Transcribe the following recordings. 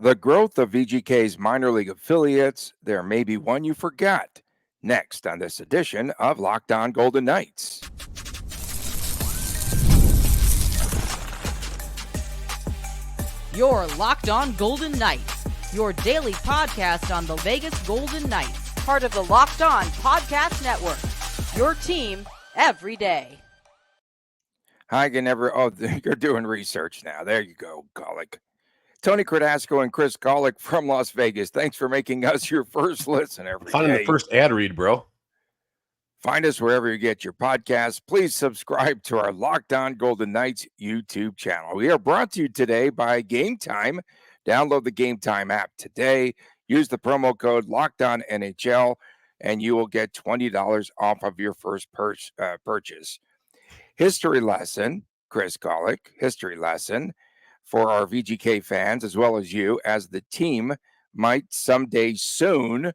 The growth of VGK's minor league affiliates, there may be one you forgot. Next on this edition of Locked On Golden Knights. You're Locked On Golden Knights, your daily podcast on the Vegas Golden Knights, part of the Locked On Podcast Network, your team every day. Hi, you're doing research now. There you go, Golick. Tony Cardasco and Chris Golick from Las Vegas. Thanks for making us your first listen every day. Finding the first ad read, bro. Find us wherever you get your podcasts. Please subscribe to our Locked On Golden Knights YouTube channel. We are brought to you today by Gametime. Download the Gametime app today. Use the promo code LOCKEDONNHL, and you will get $20 off of your first purchase. History lesson, Chris Golick, history lesson for our VGK fans as well as you, as the team might someday soon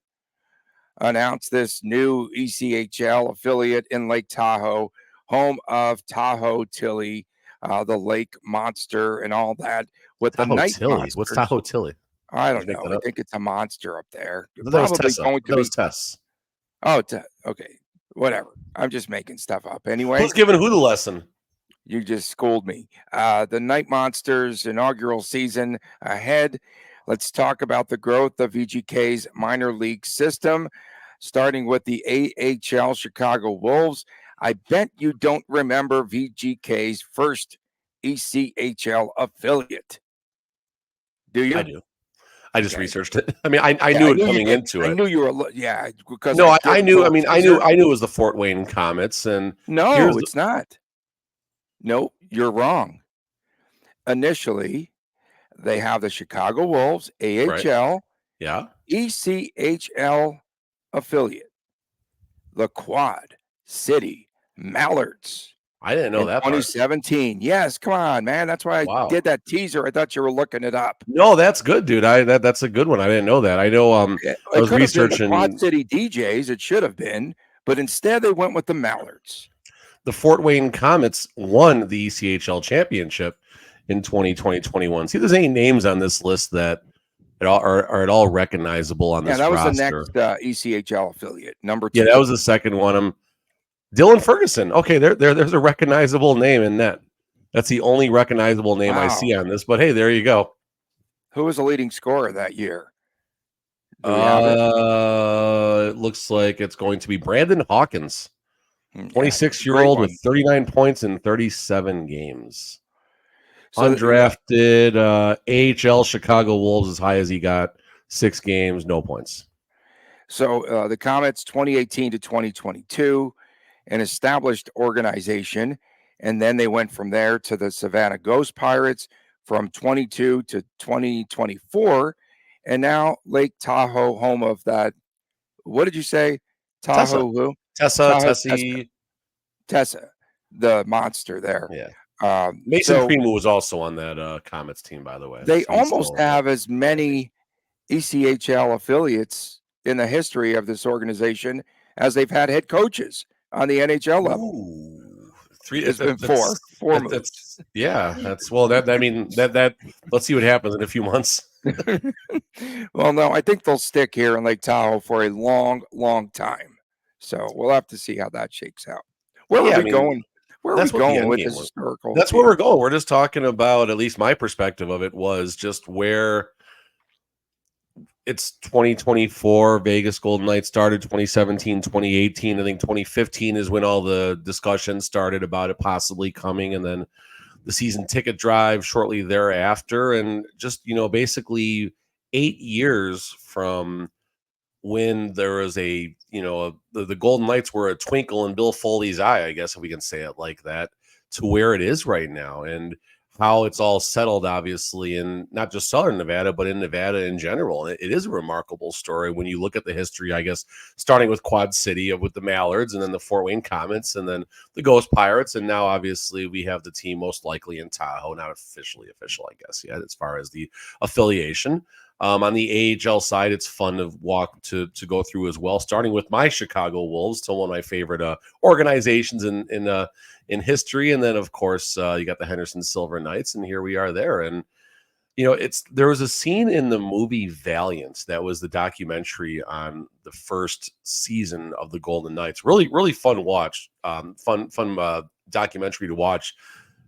announce this new ECHL affiliate in Lake Tahoe, home of Tahoe Tilly, the lake monster and all that. With Tahoe the night Tilly. monsters. What's Tahoe Tilly? I don't know. I think it's a monster up there. That was Tess. Oh, okay. Whatever. I'm just making stuff up. Anyway. Who's giving who the lesson? You just schooled me. The Night Monsters inaugural season ahead. Let's talk about the growth of VGK's minor league system, starting with the AHL Chicago Wolves. I bet you don't remember VGK's first ECHL affiliate. Do you? I do. I just researched it. I mean, I knew it coming into it. I knew you were. Yeah, because I knew. I mean, I knew it was the Fort Wayne Comets, and no, it's not. No, you're wrong. Initially, they have the Chicago Wolves, AHL, right. Yeah, ECHL affiliate, the Quad City Mallards. I didn't know that 2017. Yes, come on, man. That's why I did that teaser. I thought you were looking it up. No, that's good, dude. That's a good one. I didn't know that. I know. I was researching the Quad City DJs. It should have been, but instead they went with the Mallards. The Fort Wayne Comets won the ECHL championship in 2020-21. See, there's any names on this list that are at all recognizable on this roster. Yeah, that was the next ECHL affiliate, number 2. Yeah, that was the second one. Dylan Ferguson. Okay, there's a recognizable name in that. That's the only recognizable name I see on this. But hey, there you go. Who was the leading scorer that year? It looks like it's going to be Brandon Hawkins. 26-year-old with 39 points in 37 games. So undrafted AHL Chicago Wolves as high as he got, 6 games, no points. So the Comets 2018 to 2022, an established organization, and then they went from there to the Savannah Ghost Pirates from 22 to 2024, and now Lake Tahoe, home of that. What did you say? Tahoe who? Tessa, the monster there. Yeah. Mason Primo was also on that Comets team, by the way. They almost have as many ECHL affiliates in the history of this organization as they've had head coaches on the NHL level. Ooh, it's been four moves. That let's see what happens in a few months. Well, no, I think they'll stick here in Lake Tahoe for a long, long time. So we'll have to see how that shakes out. Where are we going? Where are we going with this historical? That's where we're going. We're just talking about, at least my perspective of it was just where it's 2024. Vegas Golden Knights started 2017, 2018. I think 2015 is when all the discussion started about it possibly coming, and then the season ticket drive shortly thereafter. And just, basically 8 years from when there was the Golden Knights were a twinkle in Bill Foley's eye, I guess, if we can say it like that, to where it is right now, and how it's all settled, obviously, in not just Southern Nevada, but in Nevada in general. And it is a remarkable story when you look at the history, I guess, starting with Quad City with the Mallards, and then the Fort Wayne Comets, and then the Ghost Pirates. And now, obviously, we have the team most likely in Tahoe, not official, I guess, yet, as far as the affiliation. On the AHL side, it's fun to go through as well, starting with my Chicago Wolves, still one of my favorite organizations in history. And then, of course, you got the Henderson Silver Knights, and here we are there. And there was a scene in the movie Valiant that was the documentary on the first season of the Golden Knights. Really, really fun watch. Fun documentary to watch,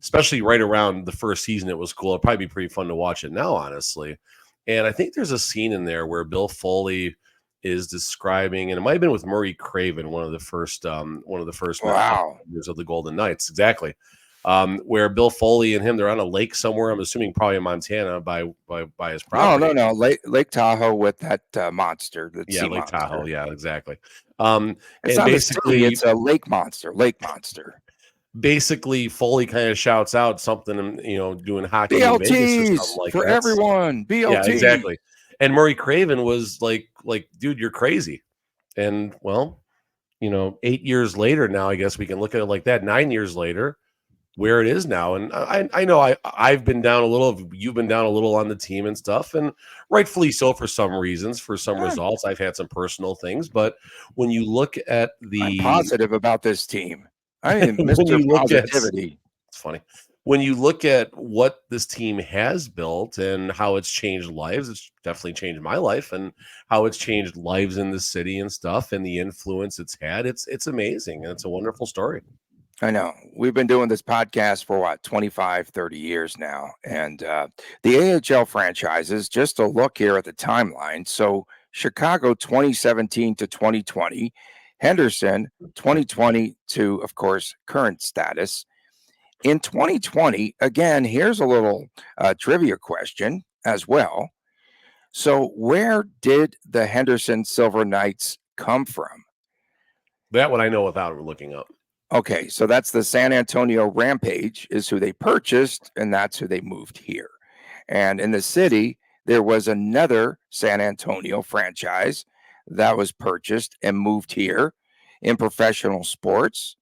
especially right around the first season. It was cool. It'd probably be pretty fun to watch it now, honestly. And I think there's a scene in there where Bill Foley is describing, and it might have been with Murray Craven, one of the first Wow. years of the Golden Knights, exactly. Where Bill Foley and him, they're on a lake somewhere. I'm assuming probably in Montana by his property. No. Lake Tahoe with that monster. That Yeah, sea Lake monster. Tahoe. Yeah, exactly. It's And not basically, it's a lake monster. Lake monster. basically, Foley kind of shouts out something, doing hockey in Vegas or BLTs something like for that. everyone. BLT. Yeah, exactly. And Murray Craven was like, dude, you're crazy. And well, 8 years later now, I guess we can look at it like that. 9 years later, where it is now. And I know I've been down a little, you've been down a little on the team and stuff, and rightfully so for some reasons, for some results. I've had some personal things, but when you look at I'm positive about this team. I mean, when Mr. you look at, Positivity. it's funny. When you look at what this team has built and how it's changed lives, it's definitely changed my life, and how it's changed lives in the city and stuff, and the influence it's had. It's amazing, and it's a wonderful story. I know. We've been doing this podcast for what, 25, 30 years now. And the AHL franchises, just a look here at the timeline. So Chicago 2017 to 2020, Henderson 2020 to, of course, current status. In 2020, again, here's a little trivia question as well. So where did the Henderson Silver Knights come from? That one I know without looking up. Okay, so that's the San Antonio Rampage is who they purchased, and that's who they moved here. And in the city, there was another San Antonio franchise that was purchased and moved here in professional sports,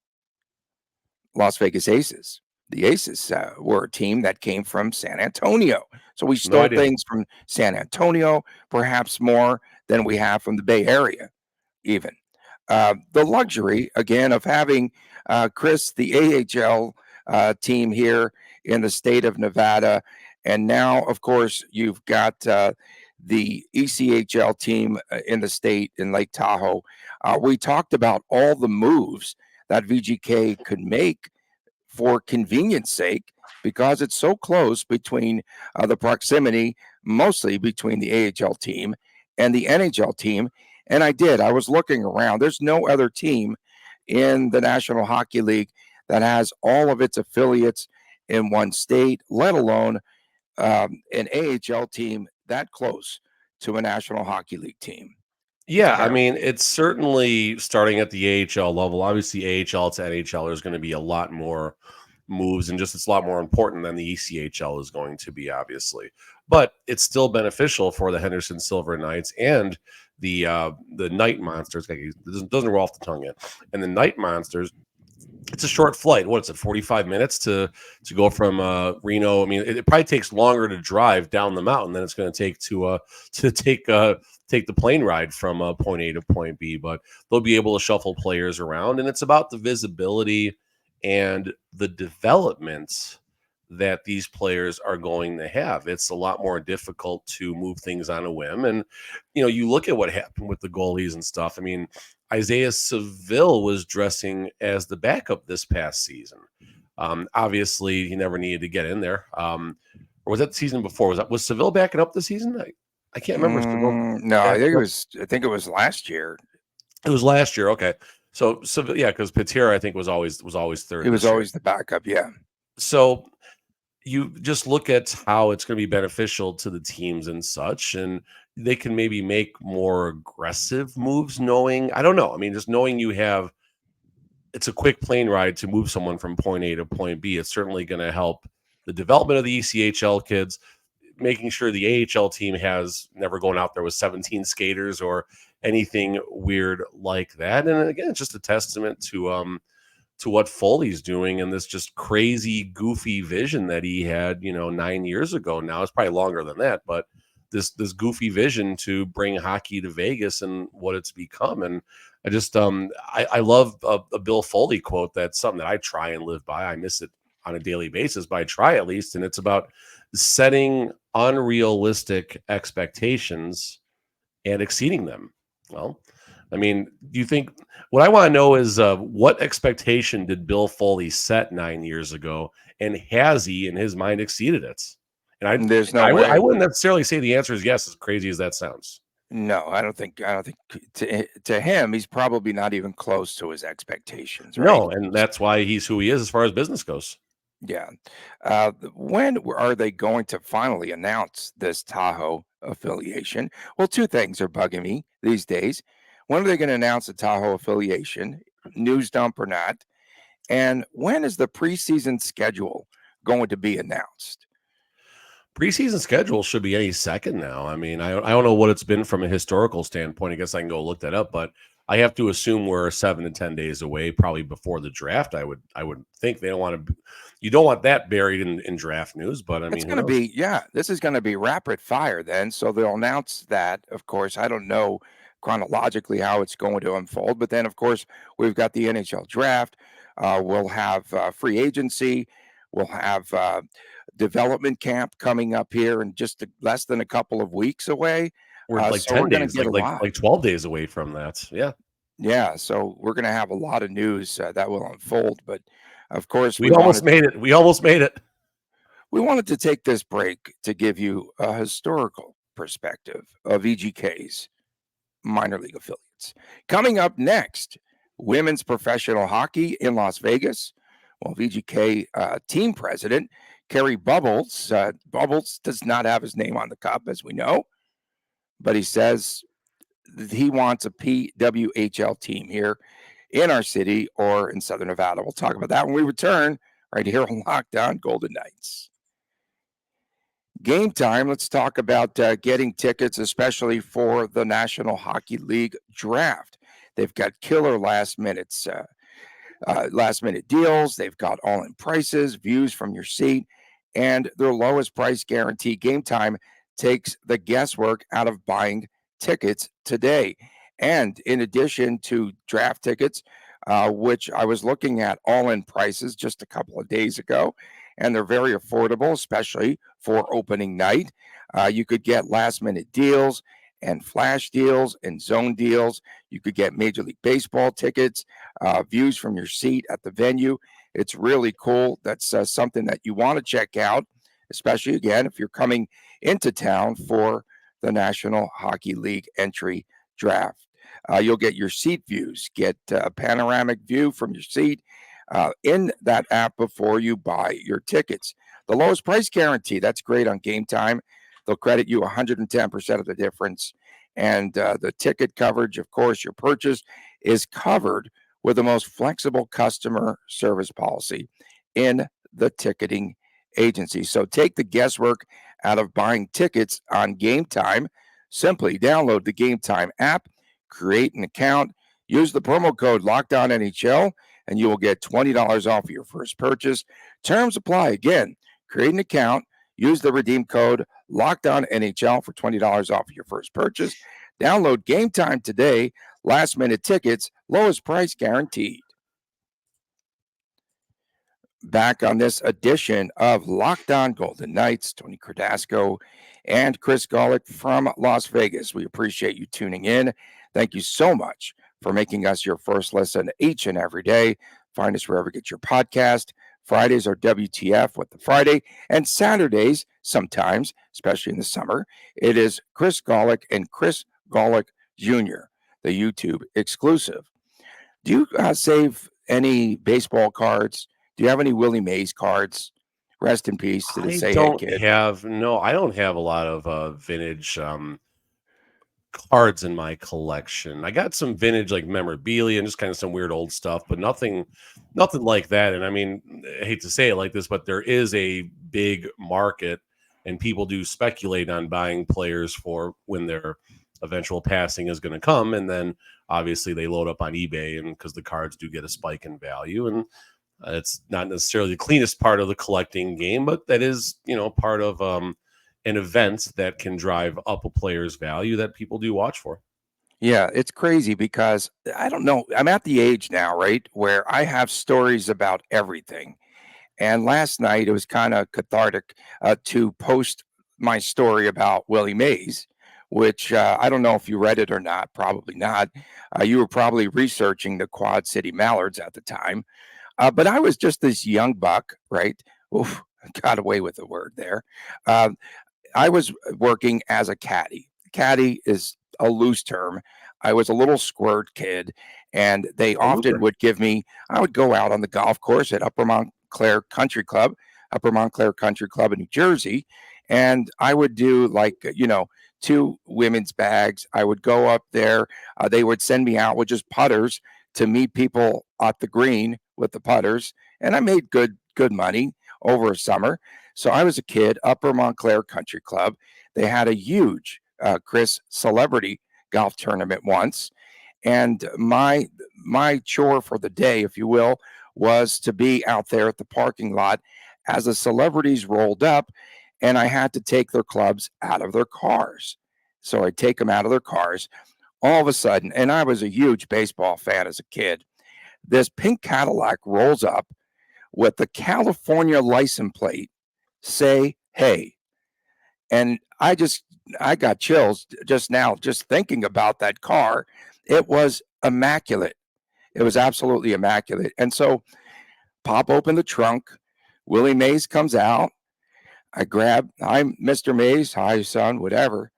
Las Vegas Aces. The Aces were a team that came from San Antonio. So we stole things from San Antonio, perhaps more than we have from the Bay Area, even. The luxury, again, of having Chris, the AHL team here in the state of Nevada. And now, of course, you've got the ECHL team in the state in Lake Tahoe. We talked about all the moves that VGK could make for convenience sake, because it's so close between the proximity, mostly between the AHL team and the NHL team. And I was looking around. There's no other team in the National Hockey League that has all of its affiliates in one state, let alone an AHL team that close to a National Hockey League team. Yeah, I mean, it's certainly starting at the AHL level. Obviously, AHL to NHL, there's going to be a lot more moves, and just it's a lot more important than the ECHL is going to be, obviously. But it's still beneficial for the Henderson Silver Knights and the Night Monsters. It doesn't roll off the tongue yet. And the Night Monsters, it's a short flight. What is it, 45 minutes to go from Reno? I mean, it probably takes longer to drive down the mountain than it's going to take to take the plane ride from point A to point B. But they'll be able to shuffle players around, and it's about the visibility and the development that these players are going to have. It's a lot more difficult to move things on a whim. And, you look at what happened with the goalies and stuff. I mean, Isaiah Seville was dressing as the backup this past season. Obviously, he never needed to get in there. Or was that the season before? Was Seville backing up this season? I can't remember. No, I think it was last year. It was last year. Okay. So yeah, because Patera, I think, was always third. He was always the backup. Yeah. So you just look at how it's going to be beneficial to the teams and such, and they can maybe make more aggressive moves knowing, I don't know. I mean, just knowing it's a quick plane ride to move someone from point A to point B. It's certainly going to help the development of the ECHL kids, making sure the AHL team has never gone out there with 17 skaters or anything weird like that. And again, it's just a testament to what Foley's doing and this just crazy, goofy vision that he had, 9 years ago. Now it's probably longer than that, but this goofy vision to bring hockey to Vegas and what it's become. And I just I love a Bill Foley quote. That's something that I try and live by. I miss it on a daily basis, but I try at least. And it's about setting unrealistic expectations and exceeding them. Well, I mean, do you think what I want to know is what expectation did Bill Foley set 9 years ago, and has he, in his mind, exceeded it? And There's no I way. wouldn't necessarily say the answer is yes, as crazy as that sounds. No, I don't think to him, he's probably not even close to his expectations, right? No, and that's why he's who he is as far as business goes. Yeah. When are they going to finally announce this Tahoe affiliation? Well, two things are bugging me these days. When are they going to announce the Tahoe affiliation, news dump or not? And when is the preseason schedule going to be announced? Preseason schedule should be any second now. I mean, I don't know what it's been from a historical standpoint. I guess I can go look that up, but I have to assume we're 7 to 10 days away, probably before the draft. I would think they don't want to. You don't want that buried in draft news, but I mean, It's going to be, yeah, this is going to be rapid fire then. So they'll announce that. Of course, I don't know chronologically how it's going to unfold, but then, of course, we've got the NHL draft. We'll have free agency. We'll have development camp coming up here in just less than a couple of weeks away. we're like So 10 we're going to days, get a lot. like 12 days away from that. Yeah, Yeah, so we're going to have a lot of news that will unfold. But of course, we almost made it. We almost made it. we wanted to take this break to give you a historical perspective of VGK's minor league affiliates. Coming up next, women's professional hockey in Las Vegas. Well, VGK team president Kerry Bubbles. Bubbles does not have his name on the cup, as we know, but he says he wants a PWHL team here in our city or in Southern Nevada. We'll talk about that when we return right here on Locked On Golden Knights. Game time. Let's talk about getting tickets, especially for the National Hockey League draft. They've got killer last minute deals. They've got all-in prices, views from your seat, and their lowest price guarantee. Game time takes the guesswork out of buying tickets today. And in addition to draft tickets, which I was looking at all-in prices just a couple of days ago, and they're very affordable, especially for opening night. You could get last-minute deals and flash deals and zone deals. You could get Major League Baseball tickets, views from your seat at the venue. It's really cool. That's something that you want to check out, especially, again, if you're coming into town for the National Hockey League entry draft. You'll get your seat views, get a panoramic view from your seat in that app before you buy your tickets. The lowest price guarantee, that's great on Game Time. They'll credit you 110% of the difference. And the ticket coverage, of course, your purchase is covered with the most flexible customer service policy in the ticketing agency. So take the guesswork out of buying tickets on Game Time. Simply download the Game Time app, create an account, use the promo code LOCKEDONNHL, and you will get $20 off your first purchase. Terms apply. Again, create an account, use the redeem code LOCKEDONNHL for $20 off your first purchase. Download Game Time today. Last minute tickets, lowest price guaranteed. Back on this edition of Locked On Golden Knights, Tony Cardasco and Chris Golick from Las Vegas. We appreciate you tuning in. Thank you so much for making us your first listen each and every day. Find us wherever you get your podcast. Fridays are WTF with the Friday, and Saturdays, sometimes, especially in the summer, it is Chris Golick and Chris Golick Jr., the YouTube exclusive. Do you save any baseball cards? Do you have any Willie Mays cards? Rest in peace to the Say Hey kid. I don't have a lot of vintage cards in my collection. I got some vintage like memorabilia and just kind of some weird old stuff, but nothing like that. And I mean, I hate to say it like this, but there is a big market and people do speculate on buying players for when their eventual passing is going to come. And then obviously they load up on eBay, and because the cards do get a spike in value, and it's not necessarily the cleanest part of the collecting game, but that is, part of an event that can drive up a player's value that people do watch for. Yeah, it's crazy because I don't know. I'm at the age now, right, where I have stories about everything. And last night, it was kind of cathartic to post my story about Willie Mays, which I don't know if you read it or not. Probably not. You were probably researching the Quad City Mallards at the time. But I was just this young buck, right? Oof, got away with the word there. I was working as a caddy. Caddy is a loose term. I was a little squirt kid, and they often would give me, I would go out on the golf course at Upper Montclair Country Club in New Jersey, and I would do like, 2 women's bags. I would go up there. They would send me out with just putters to meet people at the green with the putters, and I made good money over a summer. So I was a kid, Upper Montclair Country Club. They had a huge Chris celebrity golf tournament once, and my chore for the day, if you will, was to be out there at the parking lot as the celebrities rolled up, and I had to take their clubs out of their cars. So I take them out of their cars. All of a sudden, and I was a huge baseball fan as a kid, this pink Cadillac rolls up with the California license plate, say hey. And I got chills just now, just thinking about that car. It was immaculate. It was absolutely immaculate. And so pop open the trunk. Willie Mays comes out. I'm Mr. Mays. Hi, son, whatever.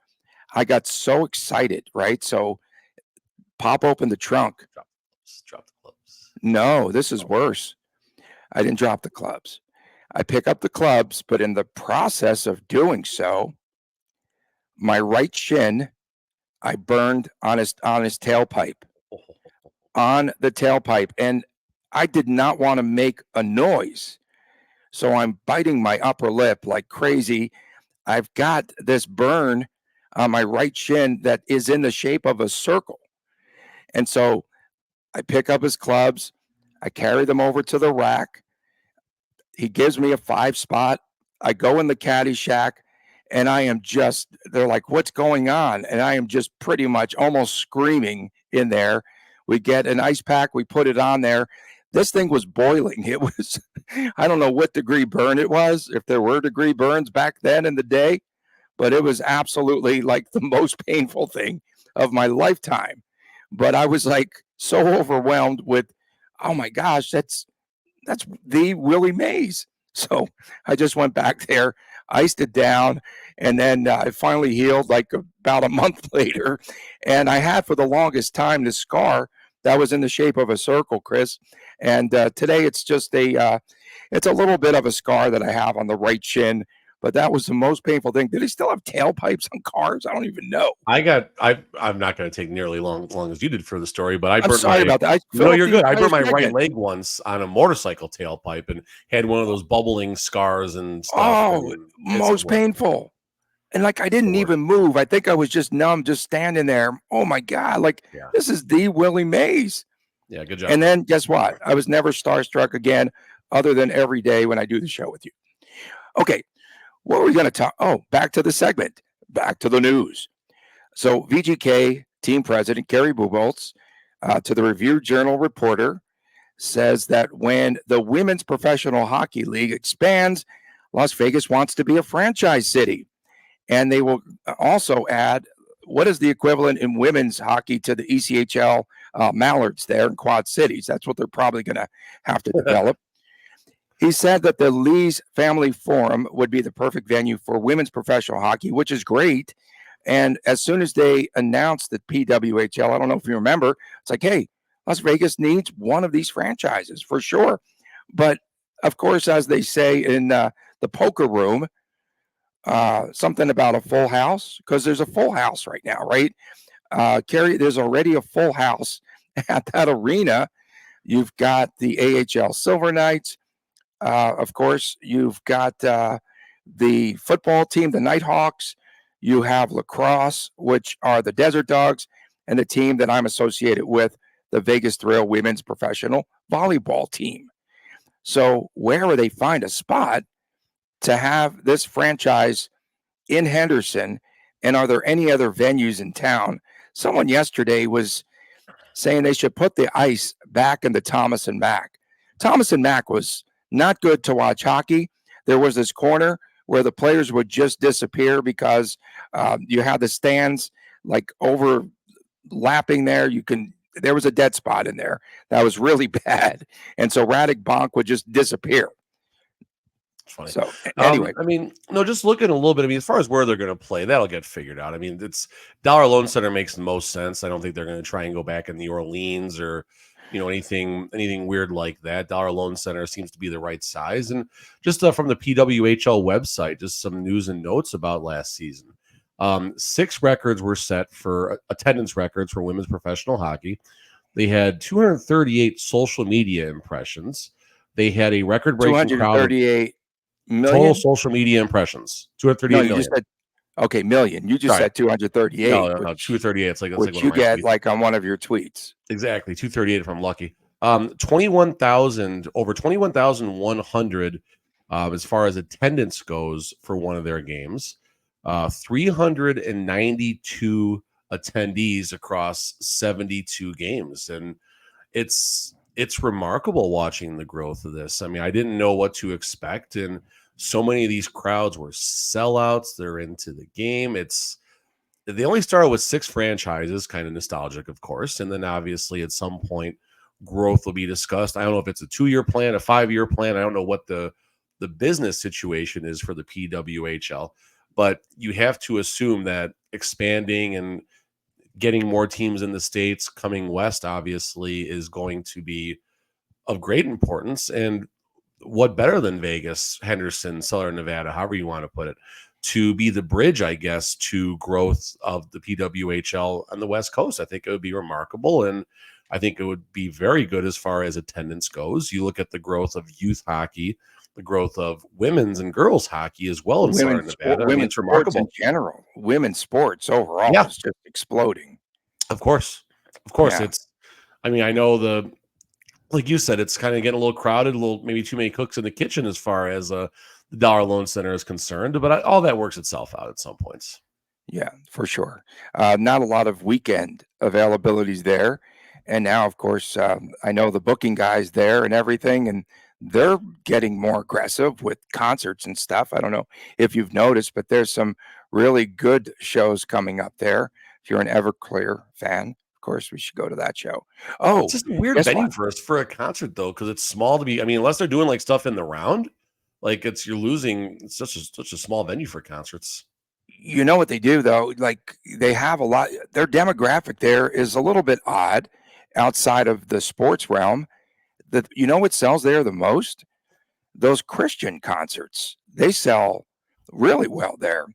I got so excited, right? So pop open the trunk. Drop the clubs. No, this is worse. I didn't drop the clubs. I pick up the clubs, but in the process of doing so, my right shin, I burned on his tailpipe. On the tailpipe. And I did not want to make a noise. So I'm biting my upper lip like crazy. I've got this burn on my right shin that is in the shape of a circle. And so I pick up his clubs. I carry them over to the rack. He gives me a 5 spot. I go in the caddy shack, and they're like, what's going on? And I am just pretty much almost screaming in there. We get an ice pack. We put it on there. This thing was boiling. It was, I don't know what degree burn it was, if there were degree burns back then in the day, but it was absolutely like the most painful thing of my lifetime. But I was like so overwhelmed with, oh my gosh, that's the Willie Mays. So I just went back there, iced it down, and then it finally healed like about a month later. And I had for the longest time this scar that was in the shape of a circle, Chris. And today it's just it's a little bit of a scar that I have on the right shin. But that was the most painful thing. Do they still have tailpipes on cars? I don't even know. I'm not going to take nearly long as you did for the story, but I'm sorry about that. No, you're good. I burned my right leg once on a motorcycle tailpipe and had one of those bubbling scars and stuff. Oh, most painful. And like, I didn't even move. I think I was just numb, just standing there. Oh my God. Like, This is the Willie Mays. Yeah, good job. And then guess what? I was never starstruck again, other than every day when I do the show with you. Okay. What were we going to talk? Oh, back to the segment, back to the news. So VGK team president, Gary Buboltz, to the Review-Journal reporter, says that when the Women's Professional Hockey League expands, Las Vegas wants to be a franchise city. And they will also add, what is the equivalent in women's hockey to the ECHL Mallards there in Quad Cities? That's what they're probably going to have to develop. He said that the Lee's Family Forum would be the perfect venue for women's professional hockey, which is great. And as soon as they announced that PWHL, I don't know if you remember, it's like, hey, Las Vegas needs one of these franchises for sure. But of course, as they say in the poker room, something about a full house, because there's a full house right now, right? Carrie, there's already a full house at that arena. You've got the AHL Silver Knights. Of course, you've got the football team, the Nighthawks. You have lacrosse, which are the Desert Dogs, and the team that I'm associated with, the Vegas Thrill Women's Professional Volleyball team. So where would they find a spot to have this franchise in Henderson? And are there any other venues in town? Someone yesterday was saying they should put the ice back in the Thomas and Mack. Thomas and Mack was not good to watch hockey. There was this corner where the players would just disappear because you had the stands like overlapping there. There was a dead spot in there that was really bad, and so Radek Bonk would just disappear. It's funny. So anyway, I mean, no, just looking a little bit. I mean, as far as where they're going to play, that'll get figured out. I mean, it's Dollar Loan Center makes the most sense. I don't think they're going to try and go back in New Orleans or anything weird like that. Dollar Loan Center seems to be the right size. And just from the PWHL website, just some news and notes about last season. 6 records were set for attendance records for women's professional hockey. They had 238 social media impressions. They had a record-breaking crowd of 238 million total social media impressions. 238 million. You just said, okay, million. You just said 238. No, 238. It's like which you get like on one of your tweets. Exactly, 238 if I'm lucky. 21,100 as far as attendance goes for one of their games. 392 attendees across 72 games, and it's remarkable watching the growth of this. I mean, I didn't know what to expect, and so many of these crowds were sellouts. They're into the game. They only started with 6 franchises, kind of nostalgic, of course, and then obviously at some point growth will be discussed. I don't know if it's a 2-year plan, a 5-year plan. I don't know what the business situation is for the PWHL, but you have to assume that expanding and getting more teams in the States coming west, obviously, is going to be of great importance. And what better than Vegas, Henderson, Southern Nevada, however you want to put it, to be the bridge, I guess, to growth of the PWHL on the West Coast. I think it would be remarkable, and I think it would be very good as far as attendance goes. You look at the growth of youth hockey, the growth of women's and girls hockey as well in Southern Nevada. Women's sports in general, women's sports overall is just exploding. Of course. Yeah. I mean, I know like you said, it's kind of getting a little crowded, maybe too many cooks in the kitchen as far as the Dollar Loan Center is concerned, but all that works itself out at some points. Yeah, for sure. Not a lot of weekend availabilities there. And now, of course, I know the booking guys there and everything, and they're getting more aggressive with concerts and stuff. I don't know if you've noticed, but there's some really good shows coming up there. If you're an Everclear fan, of course, we should go to that show. Oh, it's just a weird venue for a concert, though, because it's small to be. I mean, unless they're doing like stuff in the round, like you're losing. It's such a small venue for concerts. You know what they do, though? Like they have a lot. Their demographic there is a little bit odd outside of the sports realm. You know what sells there the most? Those Christian concerts. They sell really well there.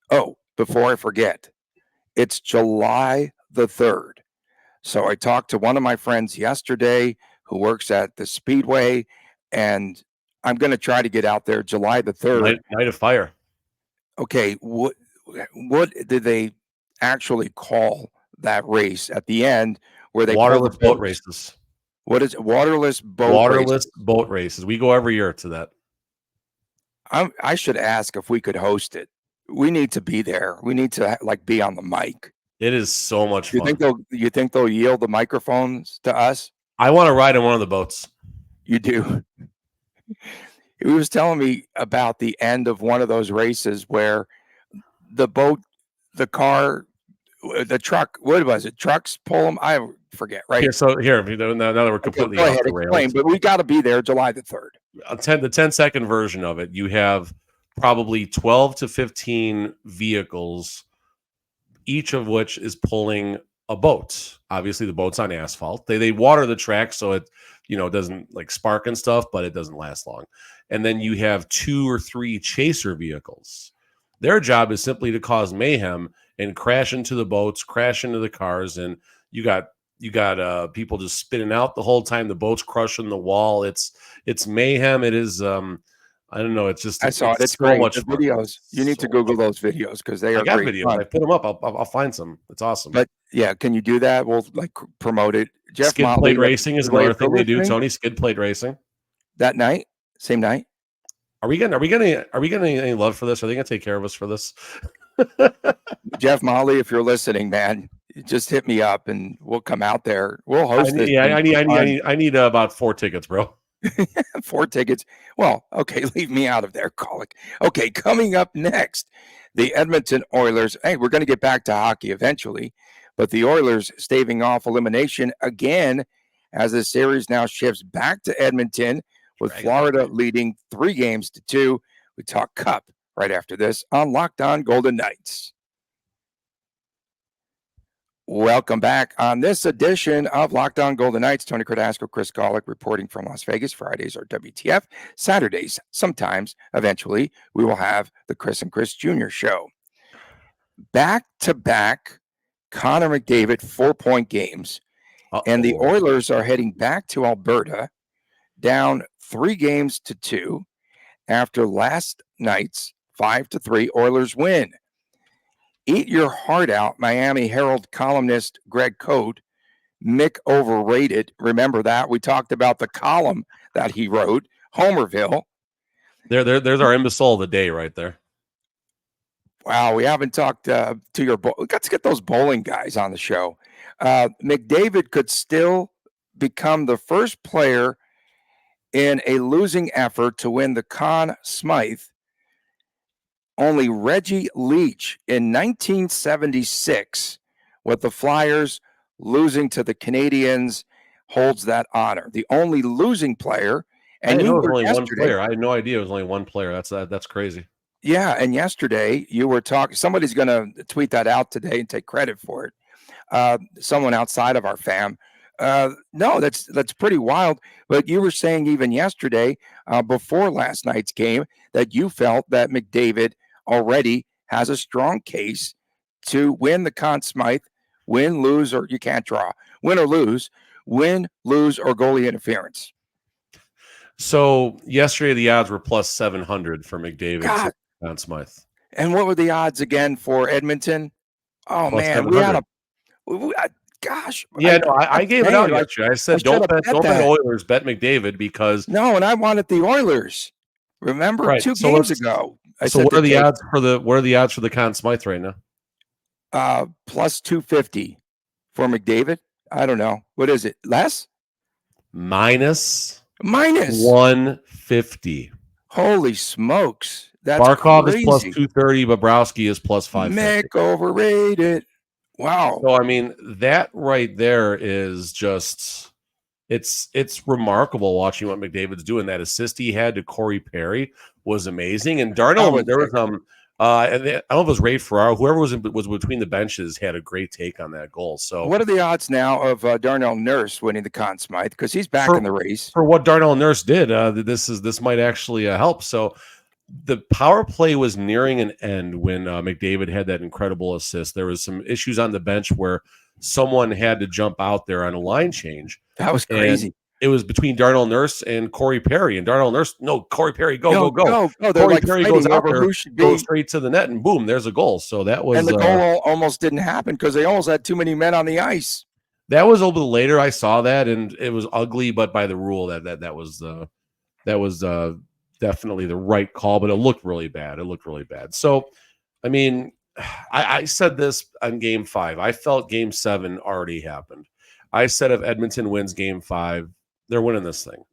Oh, before I forget, it's July the 3rd. So I talked to one of my friends yesterday who works at the Speedway, and I'm going to try to get out there July the 3rd. Night of Fire. Okay, what did they actually call that race at the end where they waterless boat races? What is it? Waterless boat races. We go every year to that. I should ask if we could host it. We need to be there. We need to be on the mic. It is so much fun. You think they'll yield the microphones to us? I want to ride in one of the boats. You do. He was telling me about the end of one of those races where the boat, the car, the truck, what was it? Trucks pull them? I forget, right? Now that we're completely off the rails. But we got to be there July the 3rd. The 10-second version of it, you have probably 12 to 15 vehicles, each of which is pulling a boat. Obviously, the boat's on asphalt. They water the track so it doesn't like spark and stuff, but it doesn't last long. And then you have 2 or 3 chaser vehicles. Their job is simply to cause mayhem and crash into the boats, crash into the cars, and you got people just spinning out the whole time. The boat's crushing the wall. It's mayhem. It is. I don't know. It's just. I saw it. It's so great. Much fun. Videos. You need to Google those videos because they are great. I got videos. Fun. I put them up. I'll find some. It's awesome. But yeah, can you do that? We'll promote it. Jeff skid Motley, plate racing is another thing they do. Tony, skid plate racing. That night, same night. Are we getting any love for this? Are they gonna take care of us for this? Jeff Motley, if you're listening, man, just hit me up and we'll come out there. We'll host it. Yeah, I need about 4 tickets, bro. 4 tickets. Well, okay, leave me out of there, Colic. Okay, coming up next, the Edmonton Oilers. Hey, we're going to get back to hockey eventually, but the Oilers staving off elimination again as the series now shifts back to Edmonton with Florida leading 3-2. We talk Cup right after this on Locked On Golden Knights. Welcome back on this edition of Locked On Golden Knights. Tony Cardasco, Chris Golick reporting from Las Vegas. Fridays are WTF. Saturdays, sometimes, eventually, we will have the Chris and Chris Jr. show. Back-to-back Connor McDavid 4-point games. And the Oilers are heading back to Alberta, down 3-2 after last night's 5-3 Oilers win. Eat your heart out, Miami Herald columnist Greg Cote. Mick overrated. Remember that? We talked about the column that he wrote, Homerville. There's our imbecile of the day right there. Wow, we haven't talked to your let's get those bowling guys on the show. McDavid could still become the first player in a losing effort to win the Conn Smythe. Only Reggie Leach in 1976, with the Flyers losing to the Canadiens, holds that honor. The only losing player. And you were only one player. I had no idea it was only one player. That's crazy. Yeah, and yesterday you were talking. Somebody's going to tweet that out today and take credit for it. Someone outside of our fam. No, that's pretty wild. But you were saying even yesterday, before last night's game, that you felt that McDavid already has a strong case to win the Conn Smythe, win, lose, or you can't draw, win or lose, win, lose, or goalie interference. So yesterday the odds were plus 700 for McDavid to Conn Smythe. And what were the odds again for Edmonton? Oh plus man, 700. I gave it out yesterday. I said don't bet Oilers, bet McDavid because no, and I wanted the Oilers. Remember 2 games ago. What are the odds for the Conn Smythe right now? Plus 250 for McDavid. I don't know. What is it? Less? Minus 150. Holy smokes. That's Barkov crazy. Is plus 230. Bobrovsky is plus 550. Mick overrated. Wow. So I mean, that right there is just it's remarkable watching what McDavid's doing. That assist he had to Corey Perry was amazing. And Darnell, there was I don't know if it was Ray Ferraro, whoever was between the benches had a great take on that goal. So what are the odds now of Darnell Nurse winning the Conn Smythe? Because he's back in the race. For what Darnell Nurse did, this might actually help. So the power play was nearing an end when McDavid had that incredible assist. There was some issues on the bench where someone had to jump out there on a line change. That was crazy. And it was between Darnell Nurse and Corey Perry. And Darnell Nurse, Corey Perry, go. No, Corey Perry goes out there, goes straight to the net, and boom, there's a goal. So that was... And the goal almost didn't happen because they almost had too many men on the ice. That was a little bit later. I saw that, and it was ugly, but by the rule, that was definitely the right call, but it looked really bad. So, I mean, I said this on Game 5. I felt Game 7 already happened. I said if Edmonton wins Game 5, they're winning this thing.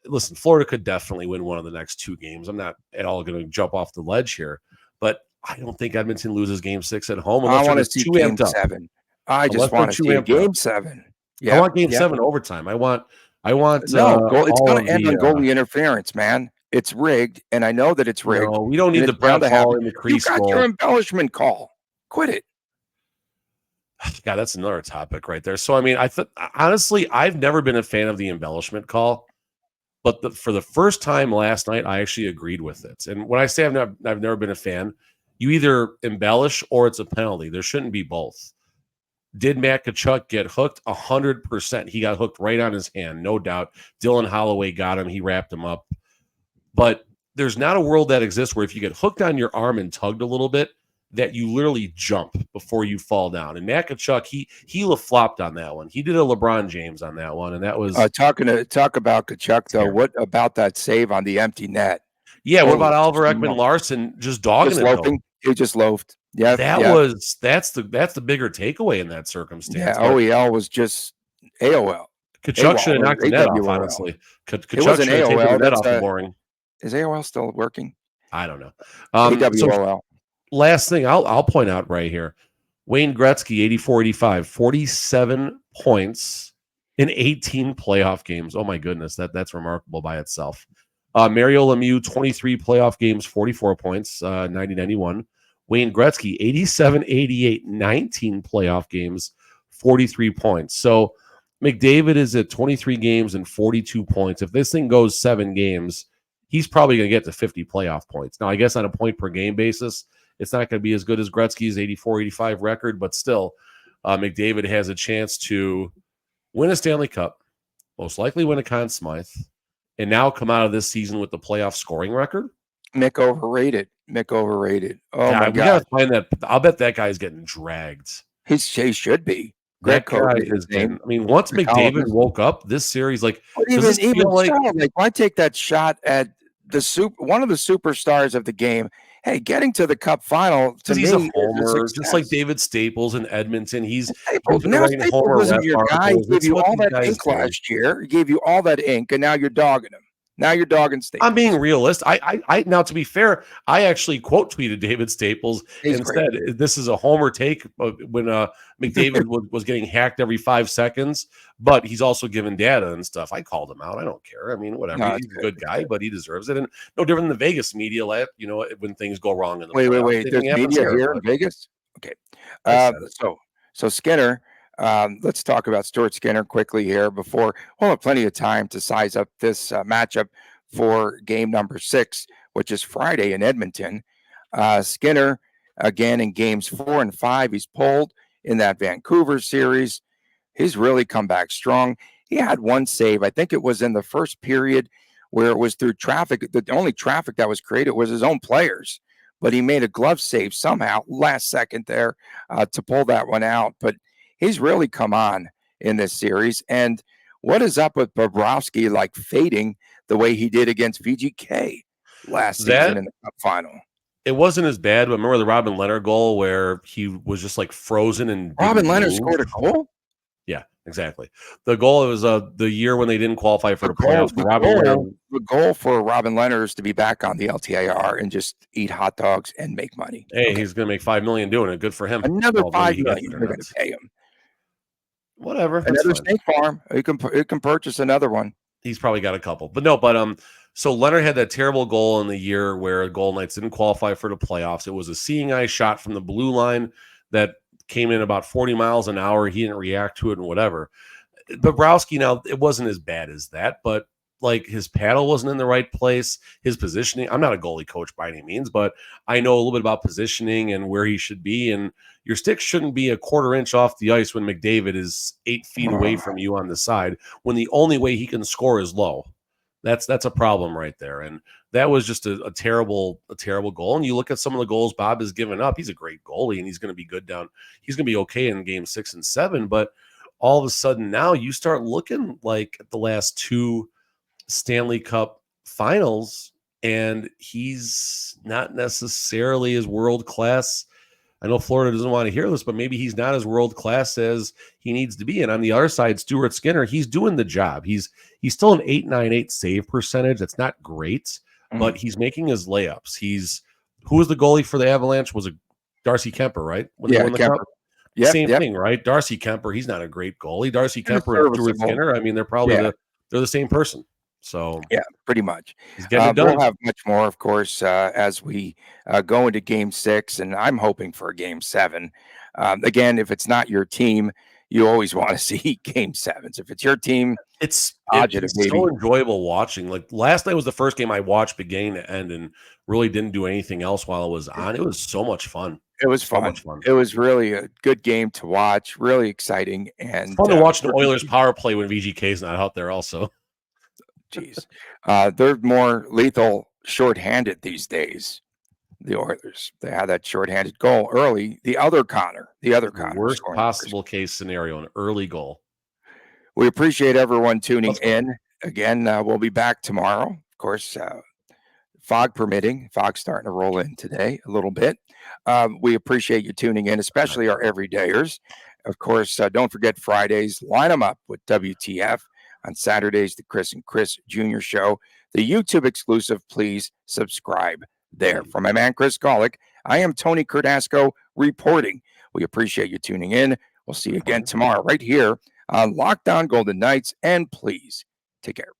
Listen, Florida could definitely win one of the next 2 games. I'm not at all going to jump off the ledge here, but I don't think Edmonton loses Game 6 at home. I want to see Game 7. I just want to see Game 7. Yeah, I want Game 7 overtime. I want. It's going to end on goalie interference, man. It's rigged, and I know that it's rigged. No, we don't need the Brett Hall in the crease. You got your embellishment call. Quit it. God, that's another topic right there. So, I mean, honestly, I've never been a fan of the embellishment call, but for the first time last night, I actually agreed with it. And when I say I've never been a fan, you either embellish or it's a penalty. There shouldn't be both. Did Matt Tkachuk get hooked? 100%. He got hooked right on his hand, no doubt. Dylan Holloway got him. He wrapped him up. But there's not a world that exists where if you get hooked on your arm and tugged a little bit, that you literally jump before you fall down. And Matt Tkachuk, he flopped on that one. He did a LeBron James on that one, and that was talk about Tkachuk though. What about that save on the empty net? Yeah, what about Oliver Ekman-Larsson just dogging it? He just loafed. Yeah, that's the bigger takeaway in that circumstance. Yeah, OEL was just AOL. Kachuk should have knocked the net off, AWOL. honestly. It wasn't Kachuk should have taken AOL. the net off the boring. Is AOL still working? I don't know. AWOL. So last thing I'll point out right here. Wayne Gretzky, 84-85, 47 points in 18 playoff games. Oh my goodness, that's remarkable by itself. Mario Lemieux, 23 playoff games, 44 points, 90-91. Wayne Gretzky, 87-88, 19 playoff games, 43 points. So McDavid is at 23 games and 42 points. If this thing goes 7 games, he's probably going to get to 50 playoff points. Now, I guess on a point per game basis, it's not going to be as good as Gretzky's 84-85 record, but still, McDavid has a chance to win a Stanley Cup, most likely win a Conn Smythe, and now come out of this season with the playoff scoring record. Mick overrated. Oh yeah, my we God. gotta find that. I'll bet that guy's getting dragged. He should be. Greg Cody has been. I mean, once McDavid woke up this series, like, does this feel like why take that shot at one of the superstars of the game? Hey, getting to the Cup Final to me, he's a homer, just like David Staples in Edmonton. He's Staples wasn't your guy. He gave you all that ink last year. He gave you all that ink, and now you're dogging him. Now you're dogging Staples. I'm being realist. I now, to be fair, I actually quote tweeted David Staples and said this is a homer take when McDavid was getting hacked every 5 seconds, but he's also given data and stuff. I called him out. I don't care. I mean, whatever. He's a good guy, but he deserves it. And no different than the Vegas media, when things go wrong in the wait. There's media here in Vegas. Okay. So Skinner. Let's talk about Stuart Skinner quickly here before we'll have plenty of time to size up this matchup for game number 6, which is Friday in Edmonton. Skinner, again, in games 4 and 5, he's pulled in that Vancouver series. He's really come back strong. He had one save. I think it was in the first period where it was through traffic. The only traffic that was created was his own players, but he made a glove save somehow last second there to pull that one out. But he's really come on in this series. And what is up with Bobrovsky, like fading the way he did against VGK last season in the Cup Final? It wasn't as bad, but remember the Robin Leonard goal where he was just like frozen and Robin Leonard scored a goal? Yeah, exactly. The goal was the year when they didn't qualify for the playoffs. The goal for Robin Leonard is to be back on the LTIR and just eat hot dogs and make money. Hey, he's going to make $5 million doing it. Good for him. Another $5 million. They're going to pay him. Whatever. Another State Farm. You can purchase another one. He's probably got a couple. So Leonard had that terrible goal in the year where Golden Knights didn't qualify for the playoffs. It was a seeing eye shot from the blue line that came in about 40 miles an hour. He didn't react to it and whatever. Bobrovsky, now, it wasn't as bad as that, but like his paddle wasn't in the right place. His positioning, I'm not a goalie coach by any means, but I know a little bit about positioning and where he should be. And your stick shouldn't be a quarter inch off the ice when McDavid is 8 feet away from you on the side, when the only way he can score is low. That's a problem right there. And that was just a terrible goal. And you look at some of the goals Bob has given up. He's a great goalie and he's going to be good down. He's going to be okay in game 6 and 7. But all of a sudden now you start looking like at the last 2 Stanley Cup Finals, and he's not necessarily as world class. I know Florida doesn't want to hear this, but maybe he's not as world class as he needs to be. And on the other side, Stuart Skinner, he's doing the job. He's still an .898 save percentage. That's not great, but he's making his layups. Who was the goalie for the Avalanche? Was it Darcy Kemper, right? When they won the Cup? Same thing, right? Darcy Kemper, he's not a great goalie. Darcy Kemper and Stuart Skinner, I mean, they're probably they're the same person. So yeah, pretty much. He's getting it done. We'll have much more, of course, as we go into Game 6, and I'm hoping for a Game 7. Again, if it's not your team, you always want to see Game 7s. If it's your team, it's so enjoyable watching. Like last night was the first game I watched beginning to end, and really didn't do anything else while it was on. It was so much fun. It was fun. It was really a good game to watch. Really exciting, and it's fun to watch the Oilers power play when VGK's not out there. Also. Jeez. They're more lethal shorthanded these days. The Oilers. They had that shorthanded goal early. The other Connor. Worst possible case scenario, an early goal. We appreciate everyone tuning in. Again, we'll be back tomorrow. Of course, fog permitting. Fog's starting to roll in today a little bit. We appreciate you tuning in, especially our everydayers. Of course, don't forget Fridays. Line them up with WTF. On Saturdays, the Chris and Chris Jr. Show, the YouTube exclusive. Please subscribe there. For my man, Chris Golick, I am Tony Cardasco reporting. We appreciate you tuning in. We'll see you again tomorrow right here on Locked On Golden Knights. And please take care.